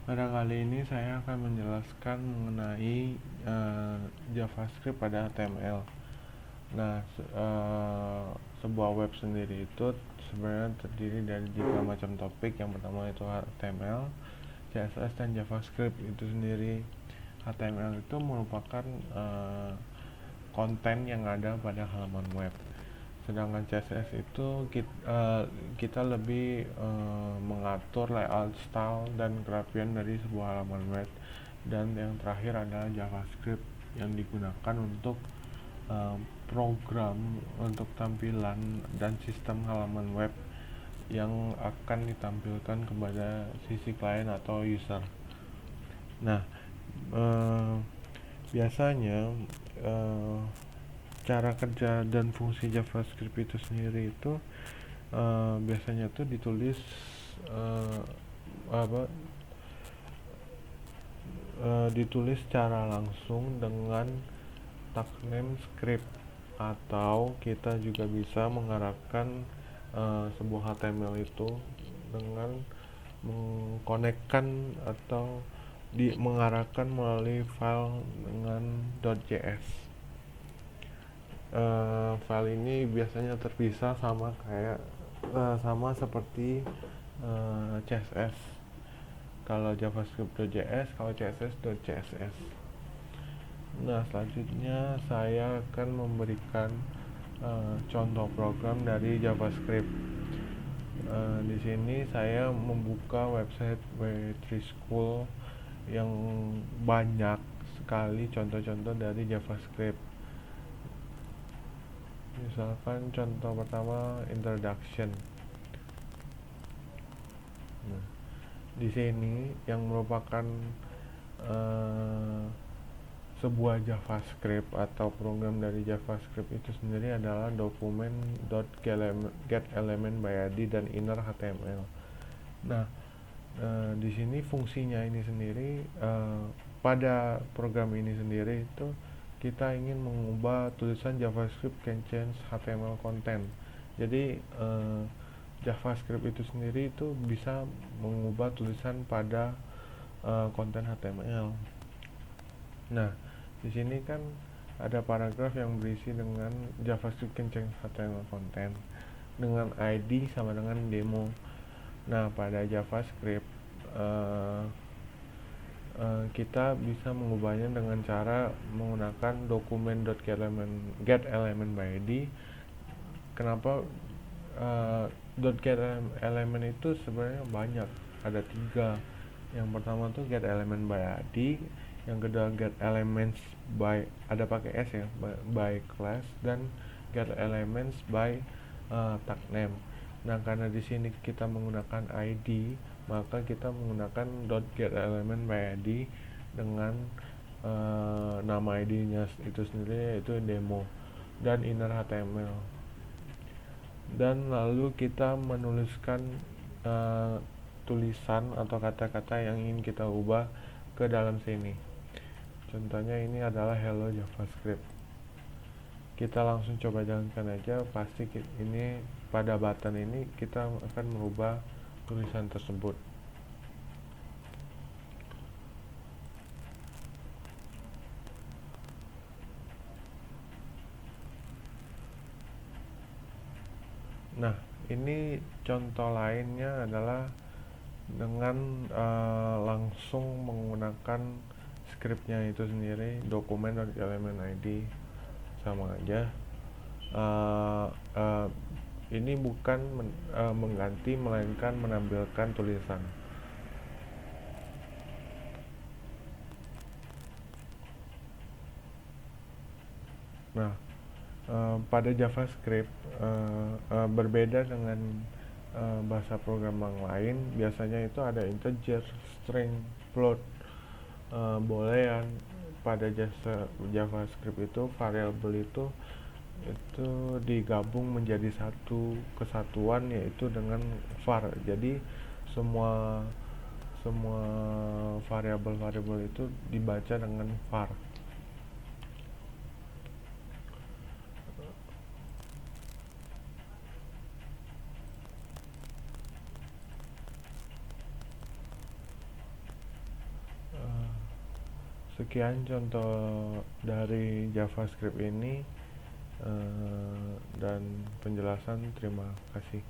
Pada kali ini saya akan menjelaskan mengenai JavaScript pada HTML. Nah, sebuah web sendiri itu sebenarnya terdiri dari 3 macam topik. Yang pertama itu HTML, CSS, dan JavaScript itu sendiri. HTML itu merupakan konten yang ada pada halaman web. Sedangkan CSS itu kita lebih mengatur layout, style, dan kerapian dari sebuah halaman web. Dan yang terakhir adalah JavaScript yang digunakan untuk program untuk tampilan dan sistem halaman web yang akan ditampilkan kepada sisi klien atau user. Nah, biasanya cara kerja dan fungsi JavaScript itu sendiri itu biasanya tuh ditulis ditulis secara langsung dengan tag name script, atau kita juga bisa mengarahkan sebuah HTML itu dengan mengkonekkan atau mengarahkan melalui file dengan .js. File ini biasanya terpisah sama seperti CSS. Kalau JavaScript.js, kalau CSS.css. Nah, selanjutnya saya akan memberikan contoh program dari JavaScript. Di sini saya membuka website W3 School yang banyak sekali contoh-contoh dari JavaScript. Misalkan contoh pertama introduction. Nah, di sini yang merupakan sebuah JavaScript atau program dari JavaScript itu sendiri adalah document.getElementById dan inner HTML. Nah, di sini fungsinya ini sendiri, pada program ini sendiri itu kita ingin mengubah tulisan JavaScript can change HTML content. Jadi JavaScript itu sendiri itu bisa mengubah tulisan pada konten HTML. Nah, di sini kan ada paragraf yang berisi dengan JavaScript can change HTML content dengan ID sama dengan demo. Nah, pada JavaScript kita bisa mengubahnya dengan cara menggunakan document.getElementById. Kenapa .getElement itu sebenarnya banyak, ada 3. Yang pertama tuh getElementById, yang kedua getElements by, ada pakai s ya, by class, dan getElements by tag name. Nah, karena di sini kita menggunakan ID, maka kita menggunakan .getElementById dengan nama ID-nya itu sendiri, yaitu demo, dan inner HTML. Dan lalu kita menuliskan tulisan atau kata-kata yang ingin kita ubah ke dalam sini. Contohnya ini adalah hello JavaScript. Kita langsung coba jalankan aja. Pasti ini pada button ini kita akan merubah tulisan tersebut. Nah, ini contoh lainnya adalah dengan langsung menggunakan scriptnya itu sendiri, document.getElementId, sama aja. Ini bukan mengganti, melainkan menampilkan tulisan. Nah, pada JavaScript berbeda dengan bahasa programang lain. Biasanya itu ada integer, string, float, boolean. Pada JavaScript itu variabel itu digabung menjadi satu kesatuan, yaitu dengan var. Jadi semua variabel-variabel itu dibaca dengan var. Sekian contoh dari JavaScript ini dan penjelasan. Terima kasih.